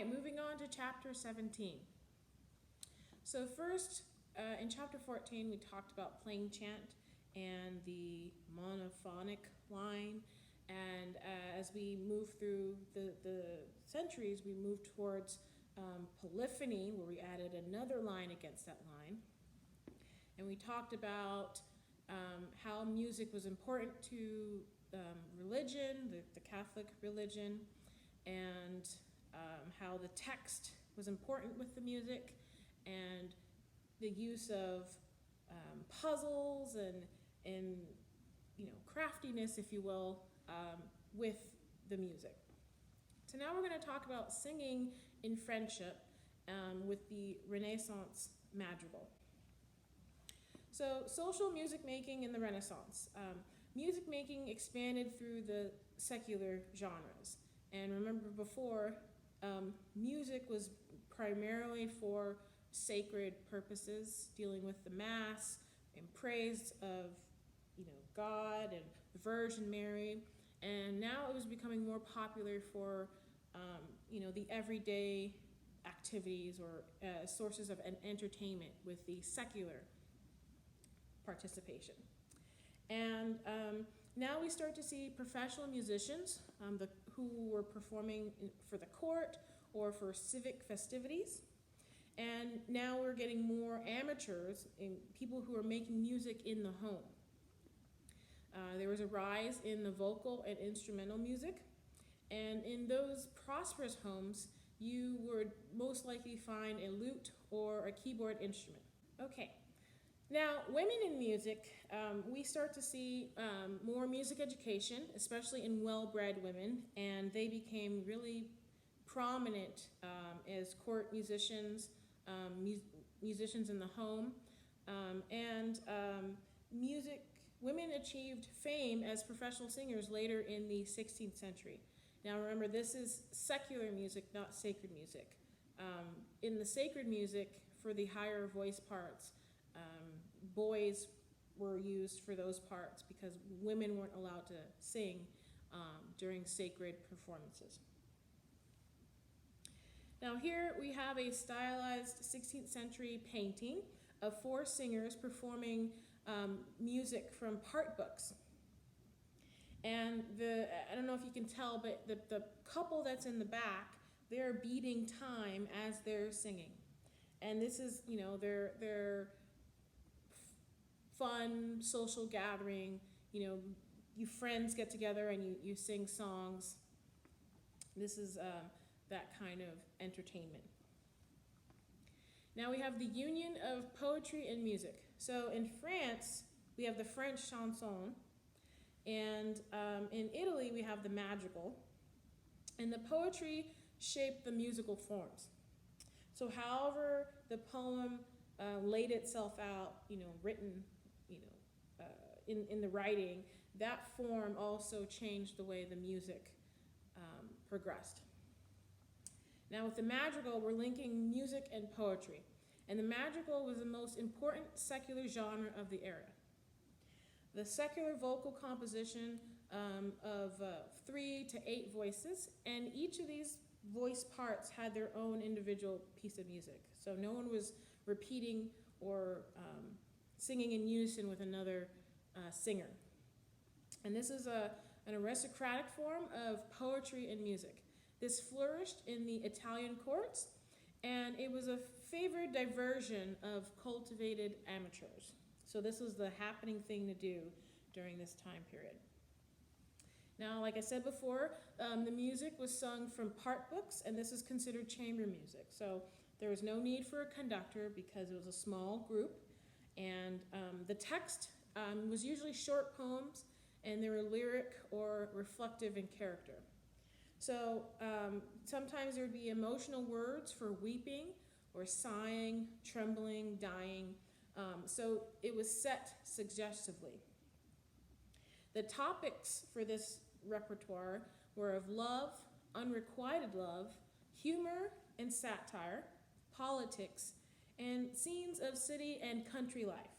right, moving on to chapter 17. So first, in chapter 14, we talked about plain chant and the monophonic line. And as we move through the centuries, we move towards polyphony, where we added another line against that line. And we talked about how music was important to religion, the Catholic religion, and how the text was important with the music, and the use of puzzles and craftiness, if you will, with the music. So now we're going to talk about singing in friendship with the Renaissance madrigal. So social music making in the Renaissance. Music making expanded through the secular genres. And remember before, music was primarily for sacred purposes, dealing with the Mass and praise of God and the Virgin Mary. And now it was becoming more popular for the everyday activities or sources of entertainment with the secular participation. And now we start to see professional musicians who were performing for the court or for civic festivities. And now we're getting more amateurs and people who are making music in the home. There was a rise in the vocal and instrumental music. And in those prosperous homes, you would most likely find a lute or a keyboard instrument. Okay. Now, women in music, we start to see more music education, especially in well-bred women, and they became really prominent as court musicians, musicians in the home, women achieved fame as professional singers later in the 16th century. Now remember, this is secular music, not sacred music. In the sacred music, for the higher voice parts, boys were used for those parts because women weren't allowed to sing during sacred performances. Now here we have a stylized 16th century painting of 4 singers performing music from part books. And I don't know if you can tell, but the couple that's in the back, they're beating time as they're singing. And this is, their fun social gathering. You friends get together and you sing songs. This is that kind of entertainment. Now we have the union of poetry and music. So in France, we have the French chanson, and in Italy we have the madrigal, and the poetry shaped the musical forms. So however the poem laid itself out, written, in the writing, that form also changed the way the music progressed. Now with the madrigal, we're linking music and poetry. And the madrigal was the most important secular genre of the era. The secular vocal composition of 3 to 8 voices, and each of these voice parts had their own individual piece of music. So no one was repeating or singing in unison with another singer. And this is an aristocratic form of poetry and music. This flourished in the Italian courts, and it was a favored diversion of cultivated amateurs. So this was the happening thing to do during this time period. Now, like I said before, the music was sung from part books, and this is considered chamber music. So there was no need for a conductor because it was a small group, and the text was usually short poems, and they were lyric or reflective in character. So sometimes there would be emotional words for weeping or sighing, trembling, dying. So it was set suggestively. The topics for this repertoire were of love, unrequited love, humor and satire, politics, and scenes of city and country life.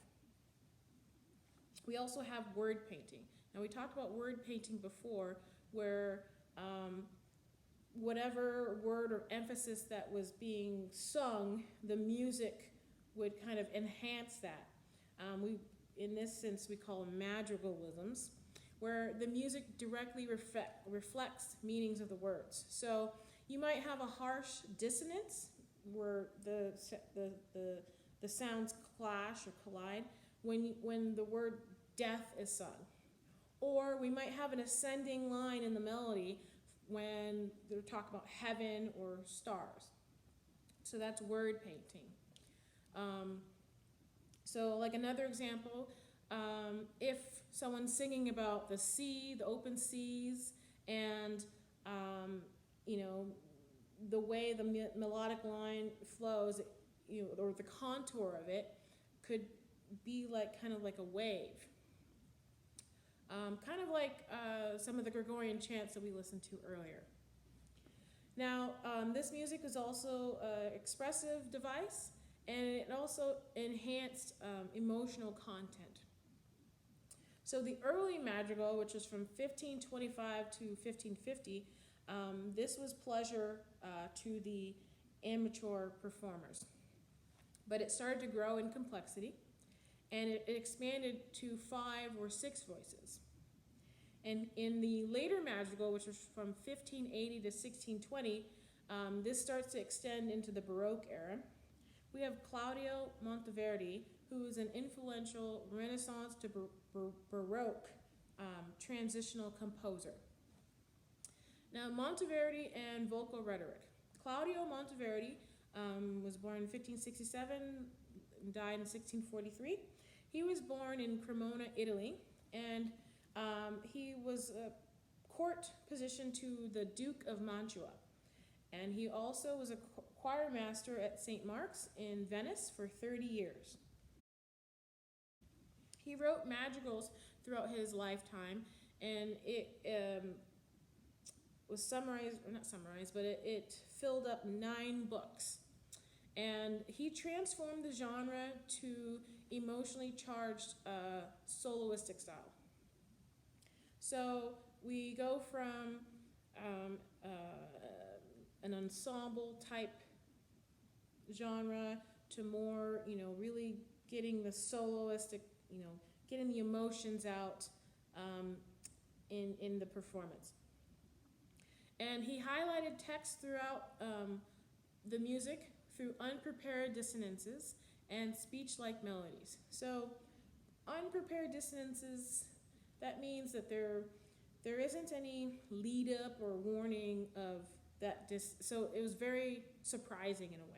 We also have word painting. Now we talked about word painting before, where whatever word or emphasis that was being sung, the music would kind of enhance that. In this sense, we call them madrigalisms, where the music directly reflects meanings of the words. So you might have a harsh dissonance where the sounds clash or collide when the word death is sung. Or we might have an ascending line in the melody when they're talking about heaven or stars. So that's word painting. So like another example, if someone's singing about the sea, the open seas, and the way the melodic line flows, or the contour of it could be kind of like a wave. Kind of like some of the Gregorian chants that we listened to earlier. Now, this music is also an expressive device, and it also enhanced emotional content. So the early madrigal, which was from 1525 to 1550, this was pleasure to the amateur performers. But it started to grow in complexity, and it expanded to 5 or 6 voices. And in the later madrigal, which was from 1580 to 1620, this starts to extend into the Baroque era. We have Claudio Monteverdi, who is an influential Renaissance to Baroque transitional composer. Now, Monteverdi and vocal rhetoric. Claudio Monteverdi was born in 1567, died in 1643. He was born in Cremona, Italy, and he was a court position to the Duke of Mantua. And he also was a choir master at St. Mark's in Venice for 30 years. He wrote madrigals throughout his lifetime, and it was summarized, or not summarized, but it filled up 9 books. And he transformed the genre to emotionally charged soloistic style. So we go from an ensemble type genre to more, really getting the soloistic, getting the emotions out in the performance. And he highlighted text throughout the music through unprepared dissonances and speech-like melodies. So unprepared dissonances, that means that there isn't any lead up or warning of that so it was very surprising in a way.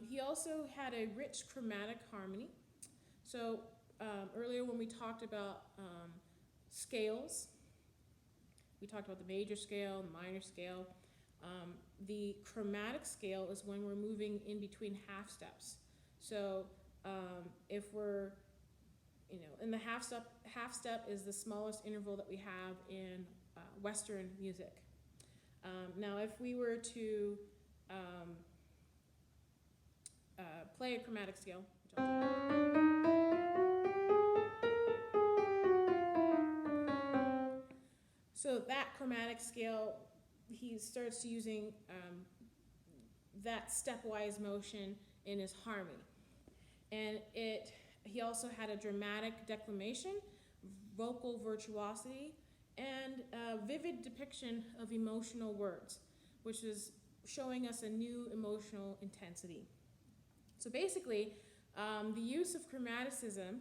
He also had a rich chromatic harmony. So earlier when we talked about scales, we talked about the major scale, the minor scale. The chromatic scale is when we're moving in between half steps. So if we're, and the half step is the smallest interval that we have in Western music. Now, if we were to play a chromatic scale, so that chromatic scale, he starts using that stepwise motion in his harmony. And he also had a dramatic declamation, vocal virtuosity, and a vivid depiction of emotional words, which is showing us a new emotional intensity. So basically, the use of chromaticism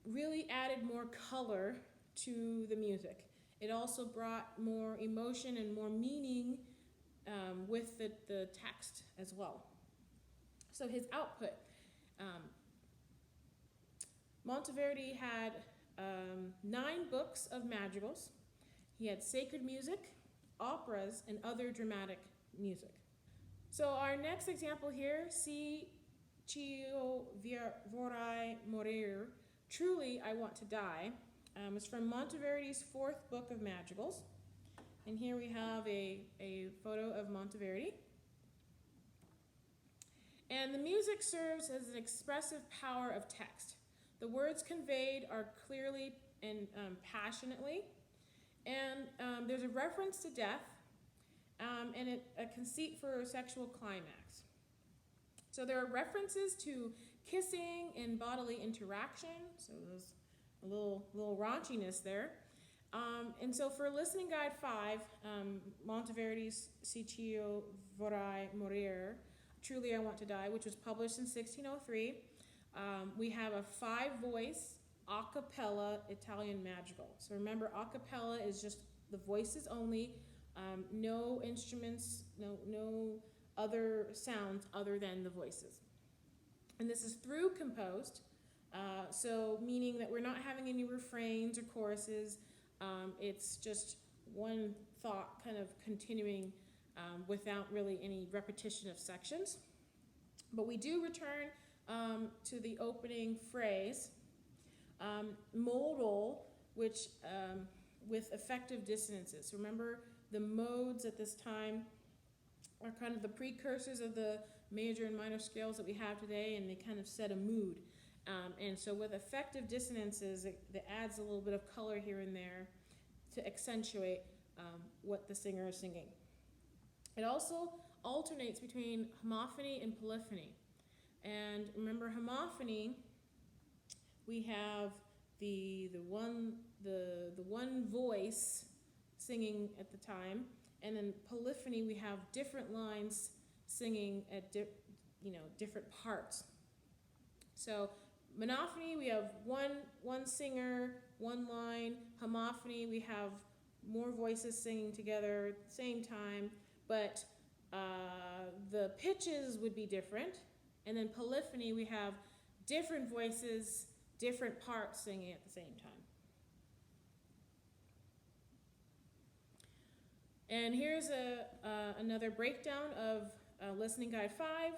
really added more color to the music. It also brought more emotion and more meaning with the text as well. So his output, Monteverdi had 9 books of madrigals. He had sacred music, operas, and other dramatic music. So our next example here, Si Io vorrei morire, Truly I Want to Die, is from Monteverdi's 4th book of madrigals. And here we have a photo of Monteverdi. And the music serves as an expressive power of text. The words conveyed are clearly and passionately, and there's a reference to death and a conceit for a sexual climax. So there are references to kissing and bodily interaction, so there's a little raunchiness there. And so for Listening Guide 5, Monteverdi's Siccio vorrei morire, Truly I Want to Die, which was published in 1603, we have a 5-voice a cappella Italian madrigal. So remember, a cappella is just the voices only, no instruments, no other sounds other than the voices. And this is through composed, so meaning that we're not having any refrains or choruses. It's just one thought kind of continuing without really any repetition of sections. But we do return to the opening phrase, modal, which with effective dissonances. Remember, the modes at this time are kind of the precursors of the major and minor scales that we have today, and they kind of set a mood. And so with effective dissonances, it adds a little bit of color here and there to accentuate what the singer is singing. It also alternates between homophony and polyphony. And remember, homophony, we have the one voice singing at the time, and then polyphony, we have different lines singing at different parts. So monophony, we have one singer, one line. Homophony, we have more voices singing together at the same time, but the pitches would be different. And then polyphony, we have different voices, different parts singing at the same time. And here's another breakdown of Listening Guide 5,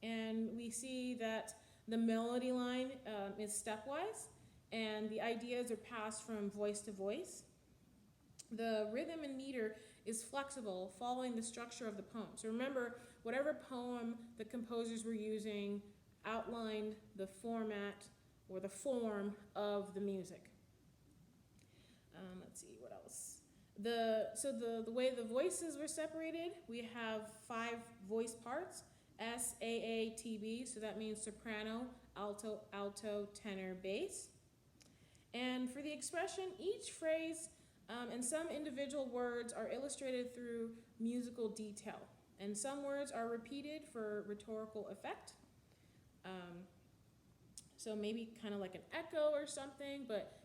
and we see that the melody line is stepwise, and the ideas are passed from voice to voice. The rhythm and meter is flexible, following the structure of the poem. So remember, whatever poem the composers were using outlined the format or the form of the music. Let's see, what else? The way the voices were separated, we have 5 voice parts, S, A, A, T, B, so that means soprano, alto, alto, tenor, bass. And for the expression, each phrase and some individual words are illustrated through musical detail, and some words are repeated for rhetorical effect. So maybe kind of like an echo or something, but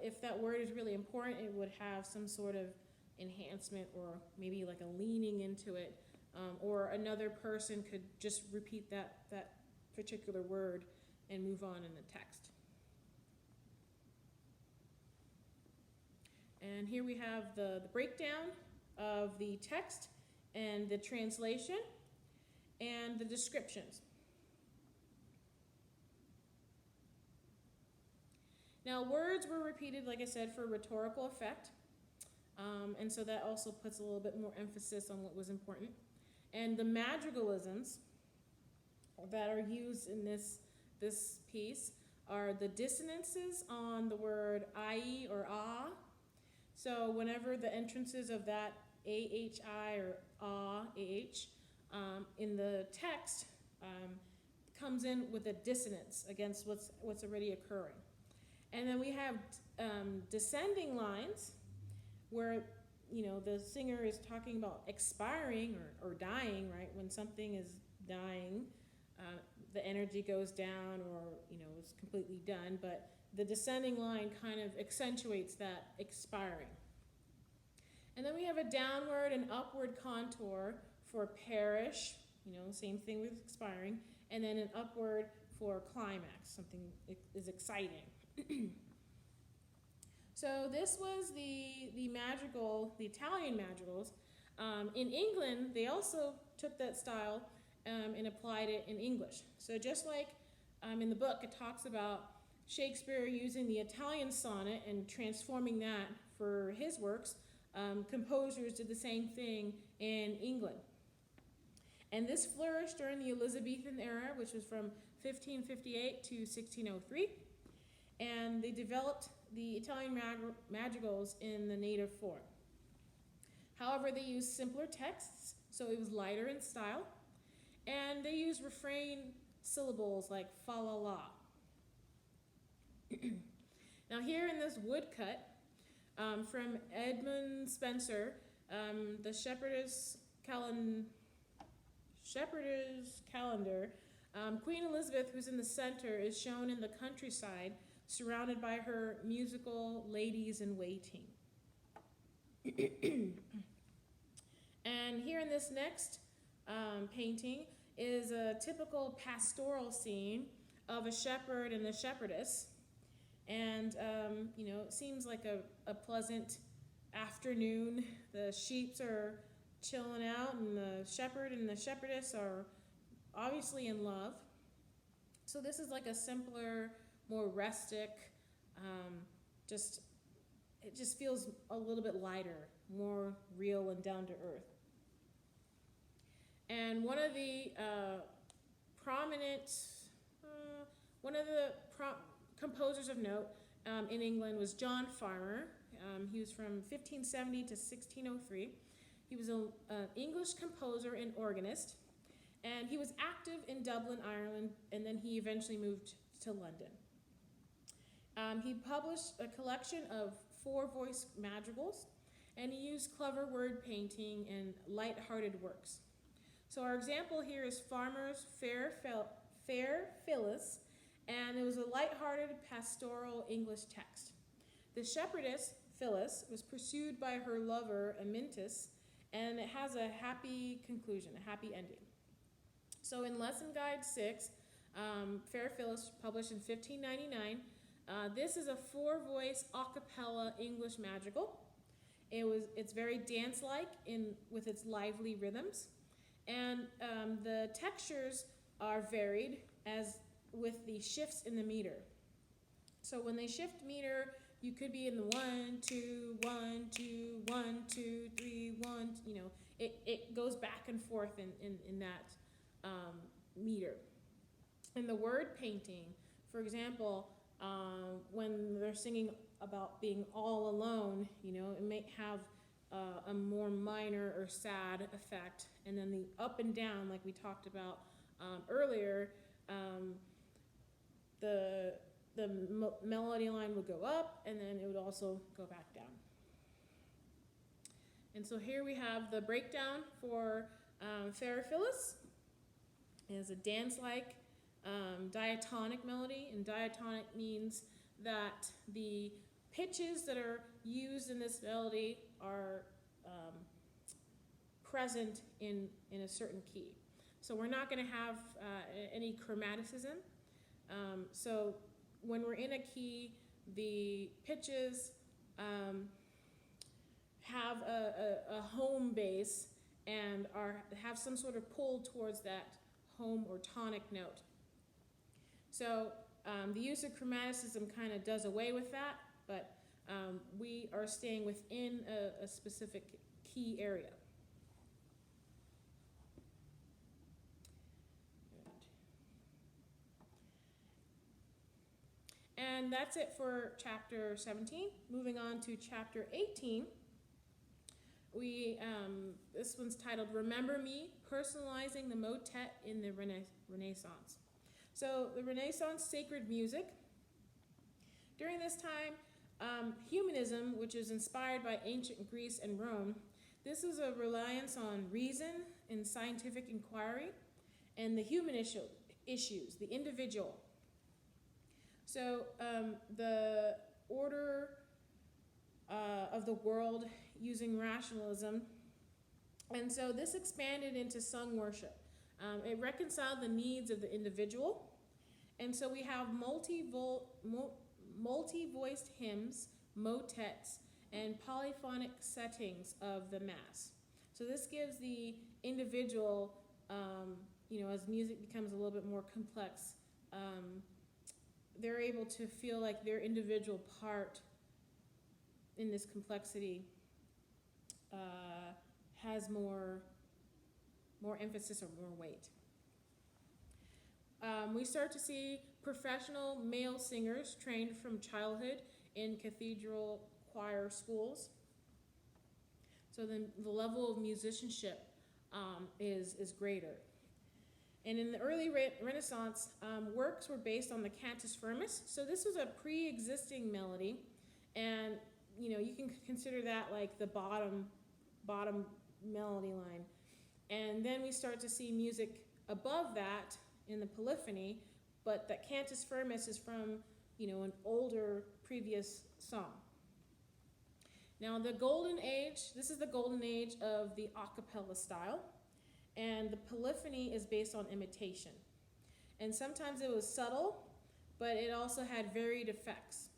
if that word is really important, it would have some sort of enhancement or maybe like a leaning into it, or another person could just repeat that particular word and move on in the text. And here we have the breakdown of the text and the translation and the descriptions. Now, words were repeated, like I said, for rhetorical effect, and so that also puts a little bit more emphasis on what was important. And the madrigalisms that are used in this piece are the dissonances on the word I or ah. So whenever the entrances of that AHI or ah, AH, in the text comes in with a dissonance against what's already occurring. And then we have descending lines where, the singer is talking about expiring or dying, right? When something is dying, the energy goes down or, is completely done, but the descending line kind of accentuates that expiring. And then we have a downward and upward contour for perish, same thing with expiring, and then an upward for climax, something is exciting. So this was the madrigal, the Italian madrigals. In England, they also took that style and applied it in English. So just like in the book, it talks about Shakespeare using the Italian sonnet and transforming that for his works, composers did the same thing in England. And this flourished during the Elizabethan era, which was from 1558 to 1603. they developed the Italian madrigals in the native form. However, they used simpler texts, so it was lighter in style, and they used refrain syllables like fa la la. Now here in this woodcut from Edmund Spenser, the Shepherdess Calendar, Queen Elizabeth, who's in the center, is shown in the countryside, surrounded by her musical ladies in waiting. And here in this next painting is a typical pastoral scene of a shepherd and a shepherdess. And, it seems like a pleasant afternoon. The sheep are chilling out, and the shepherd and the shepherdess are obviously in love. So this is like a simpler, more rustic, it just feels a little bit lighter, more real and down to earth. And one of the composers of note in England was John Farmer. He was from 1570 to 1603. He was an English composer and organist, and he was active in Dublin, Ireland, and then he eventually moved to London. He published a collection of 4-voice madrigals, and he used clever word painting and light-hearted works. So our example here is Farmer's Fair Phyllis, and it was a light-hearted pastoral English text. The shepherdess, Phyllis, was pursued by her lover, Amyntas, and it has a happy conclusion, a happy ending. So in Lesson Guide 6, Fair Phyllis, published in 1599, this is a 4-voice a cappella English madrigal. It's very dance-like with its lively rhythms, and the textures are varied as with the shifts in the meter. So when they shift meter, you could be in the 1, 2, 1, 2, 1, 2, 3, 1. It goes back and forth in that meter. In the word painting, for example, when they're singing about being all alone, it may have a more minor or sad effect, and then the up and down, like we talked about earlier, the melody line would go up, and then it would also go back down. And so here we have the breakdown for Fair Phyllis. It is a dance-like diatonic melody, and diatonic means that the pitches that are used in this melody are present in a certain key. So we're not going to have any chromaticism. So when we're in a key, the pitches have a home base and have some sort of pull towards that home or tonic note. So the use of chromaticism kind of does away with that, but we are staying within a specific key area. And that's it for chapter 17. Moving on to chapter 18. This one's titled Remember Me, Personalizing the Motet in the Renaissance. So the Renaissance sacred music. During this time, humanism, which is inspired by ancient Greece and Rome, this is a reliance on reason and scientific inquiry and the human issues, the individual. So the order of the world using rationalism, and so this expanded into sung worship. It reconciled the needs of the individual, and so we have multi-voiced hymns, motets, and polyphonic settings of the Mass. So this gives the individual, as music becomes a little bit more complex, they're able to feel like their individual part in this complexity has more emphasis or more weight. We start to see professional male singers trained from childhood in cathedral choir schools. So the level of musicianship is greater. And in the early Renaissance, works were based on the cantus firmus. So this was a pre-existing melody, and you can consider that like the bottom melody line. And then we start to see music above that in the polyphony, but that cantus firmus is from an older previous song. Now the golden age, this is the golden age of the a cappella style, and the polyphony is based on imitation. And sometimes it was subtle, but it also had varied effects.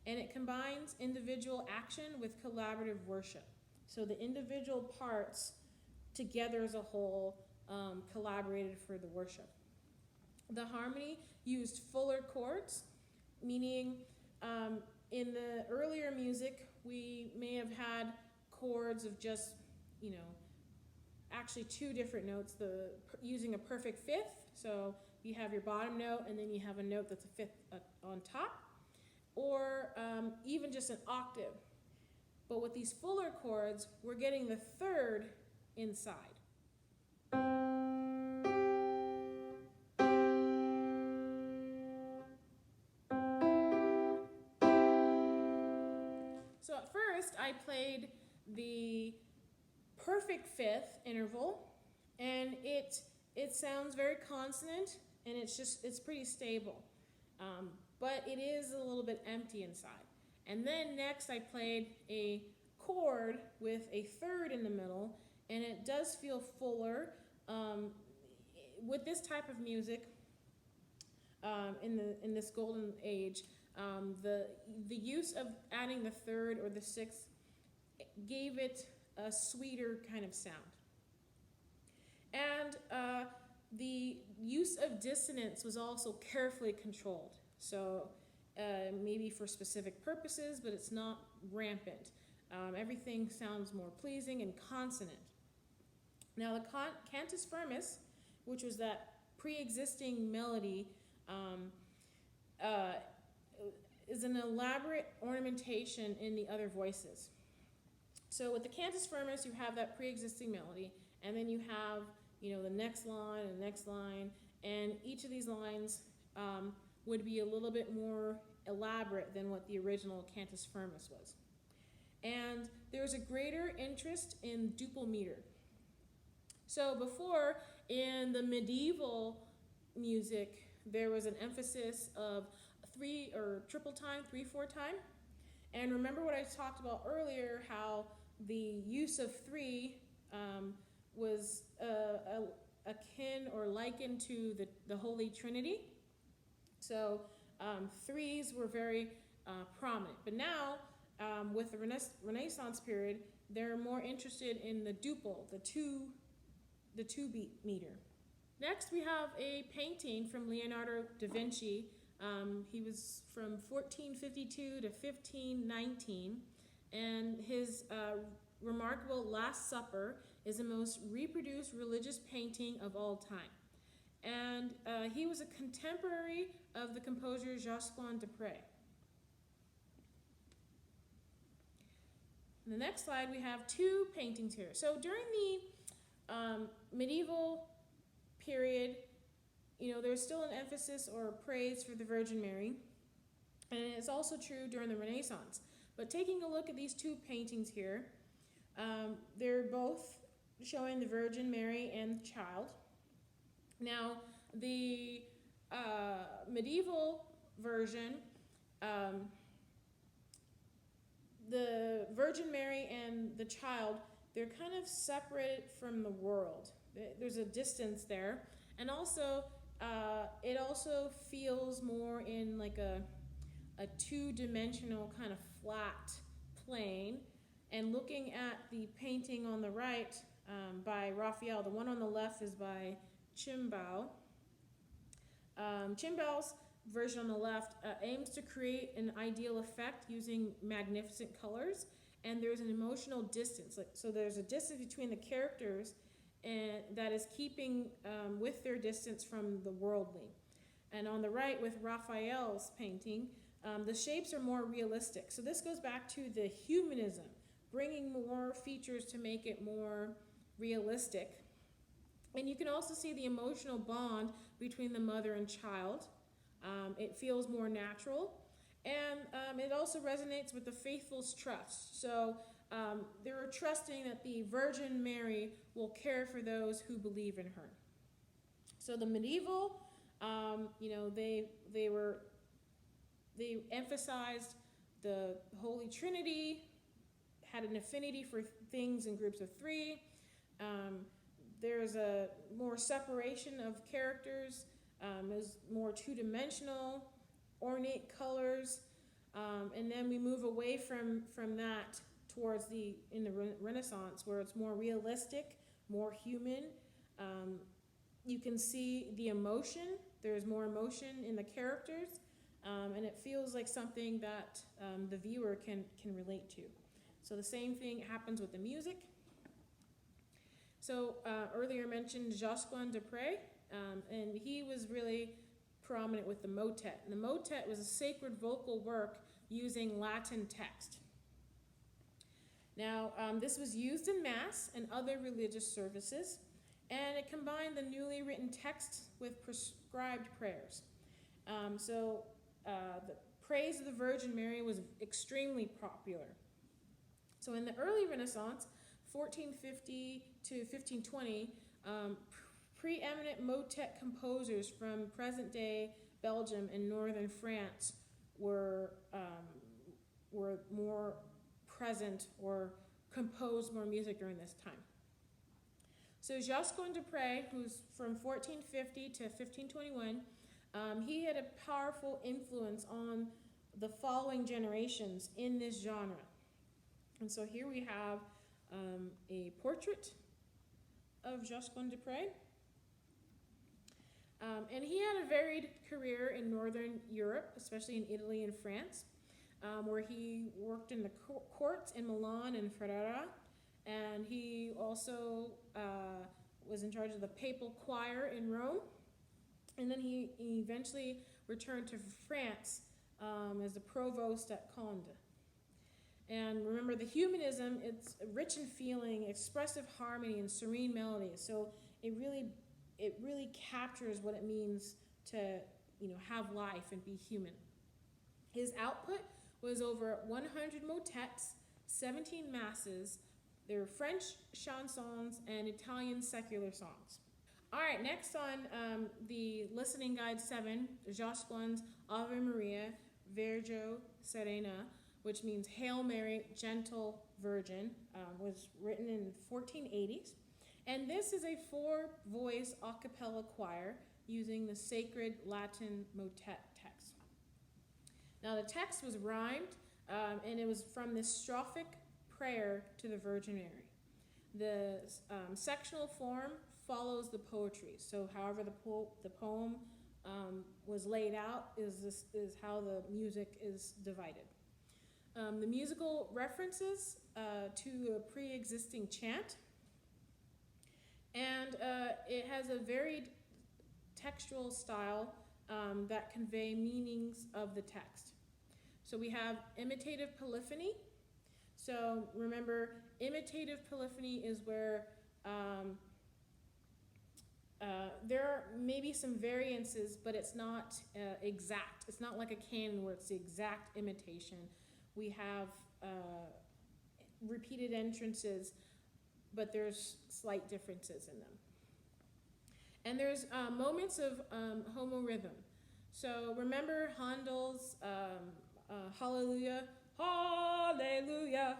And it combines individual action with collaborative worship. So the individual parts together as a whole collaborated for the worship. The harmony used fuller chords, meaning in the earlier music, we may have had chords of just, actually two different notes, using a perfect fifth. So you have your bottom note, and then you have a note that's a fifth on top, or even just an octave. But with these fuller chords, we're getting the third inside. So at first, I played the perfect fifth interval, and it sounds very consonant, and it's pretty stable, but it is a little bit empty inside. And then next I played a chord with a third in the middle, and it does feel fuller. With this type of music, in this golden age, the use of adding the third or the sixth gave it a sweeter kind of sound. And the use of dissonance was also carefully controlled. So maybe for specific purposes, but it's not rampant. Everything sounds more pleasing and consonant. Now the cantus firmus, which was that pre-existing melody, is an elaborate ornamentation in the other voices. So with the cantus firmus, you have that pre-existing melody, and then you have, the next line and the next line, and each of these lines would be a little bit more elaborate than what the original cantus firmus was. And there's a greater interest in duple meter. So before, in the medieval music, there was an emphasis of three or triple time, 3/4 time. And remember what I talked about earlier, how the use of three was akin or likened to the Holy Trinity. So threes were very prominent. But now, with the Renaissance period, they're more interested in the duple, the two beat meter. Next, we have a painting from Leonardo da Vinci. He was from 1452 to 1519, and his remarkable Last Supper is the most reproduced religious painting of all time. And he was a contemporary of the composer Josquin des Prez. In the next slide, we have two paintings here. So during the medieval period, there's still an emphasis or praise for the Virgin Mary, and it's also true during the Renaissance. But taking a look at these two paintings here, they're both showing the Virgin Mary and the Child. Now, the medieval version, the Virgin Mary and the Child, they're kind of separated from the world. There's a distance there. And also, it also feels more in like a two-dimensional kind of flat plane. And looking at the painting on the right by Raphael, the one on the left is by Chimbao. Chimbao's version on the left aims to create an ideal effect using magnificent colors, and there's an emotional distance. So there's a distance between the characters and that is keeping with their distance from the worldly. And on the right with Raphael's painting, the shapes are more realistic. So this goes back to the humanism, bringing more features to make it more realistic. And you can also see the emotional bond between the mother and child. It feels more natural. And it also resonates with the faithful's trust. So they're trusting that the Virgin Mary will care for those who believe in her. So the medieval, they emphasized the Holy Trinity, had an affinity for things in groups of three. There's a more separation of characters. Is more two-dimensional, ornate colors, and then we move away from that towards in the Renaissance, where it's more realistic, more human. You can see the emotion. There's more emotion in the characters, and it feels like something that the viewer can relate to. So the same thing happens with the music. So earlier mentioned Josquin des Prez, and he was really prominent with the motet. And the motet was a sacred vocal work using Latin text. Now, this was used in Mass and other religious services, and it combined the newly written text with prescribed prayers. The praise of the Virgin Mary was extremely popular. So in the early Renaissance, 1450 to 1520, preeminent motet composers from present-day Belgium and northern France were more present or composed more music during this time. So Josquin des Prez, who's from 1450 to 1521, he had a powerful influence on the following generations in this genre. And so here we have a portrait of Josquin des Prez. And he had a varied career in Northern Europe, especially in Italy and France, where he worked in the courts in Milan and Ferrara. And he also was in charge of the papal choir in Rome. And then he eventually returned to France as the provost at Condé. And remember, the humanism, it's rich in feeling, expressive harmony, and serene melody. So it really captures what it means to have life and be human. His output was over 100 motets, 17 masses. There were French chansons and Italian secular songs. All right, next on the Listening Guide 7, Josquin's Ave Maria, Virgo Serena, which means Hail Mary, Gentle Virgin, was written in the 1480s. And this is a 4-voice a cappella choir using the sacred Latin motet text. Now the text was rhymed, and it was from this strophic prayer to the Virgin Mary. The sectional form follows the poetry. So however the poem was laid out is how the music is divided. The musical references to a pre-existing chant, and it has a varied textual style that convey meanings of the text. So we have imitative polyphony. So remember, imitative polyphony is where there are maybe some variances, but it's not exact. It's not like a canon where it's the exact imitation. We have repeated entrances, but there's slight differences in them. And there's moments of homorhythm. So remember Handel's Hallelujah, Hallelujah,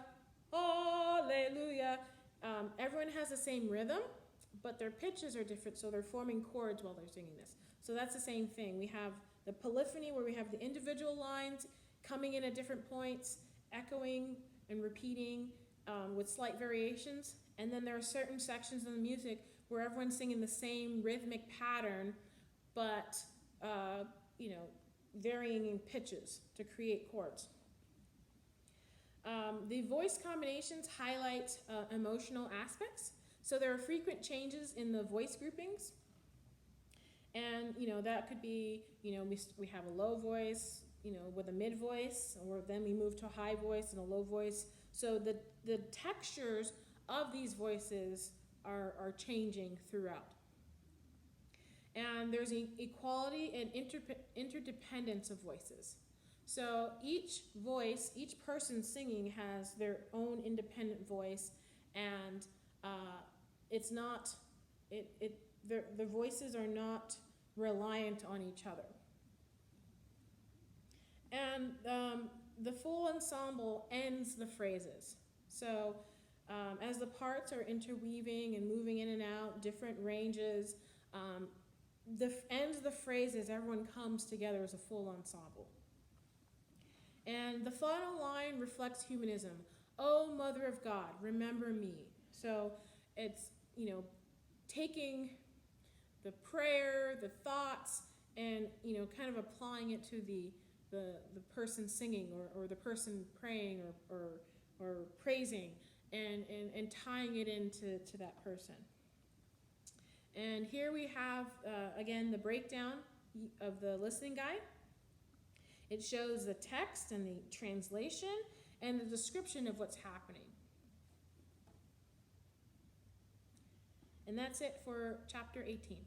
Hallelujah. Everyone has the same rhythm, but their pitches are different, so they're forming chords while they're singing this. So that's the same thing. We have the polyphony, where we have the individual lines coming in at different points, echoing and repeating with slight variations. And then there are certain sections of the music where everyone's singing the same rhythmic pattern, but varying in pitches to create chords. The voice combinations highlight emotional aspects. So there are frequent changes in the voice groupings. And, that could be, we have a low voice, with a mid voice, or then we move to a high voice and a low voice. So the textures of these voices are changing throughout. And there's equality and interdependence of voices. So each voice, each person singing has their own independent voice, and it's not, the voices are not reliant on each other. And the full ensemble ends the phrases. So as the parts are interweaving and moving in and out, different ranges, ends the phrases, everyone comes together as a full ensemble. And the final line reflects humanism. Oh, Mother of God, remember me. So it's, taking the prayer, the thoughts, and, kind of applying it to the person singing or the person praying or praising and tying it into that person. And here we have, again, the breakdown of the listening guide. It shows the text and the translation and the description of what's happening. And that's it for chapter 18.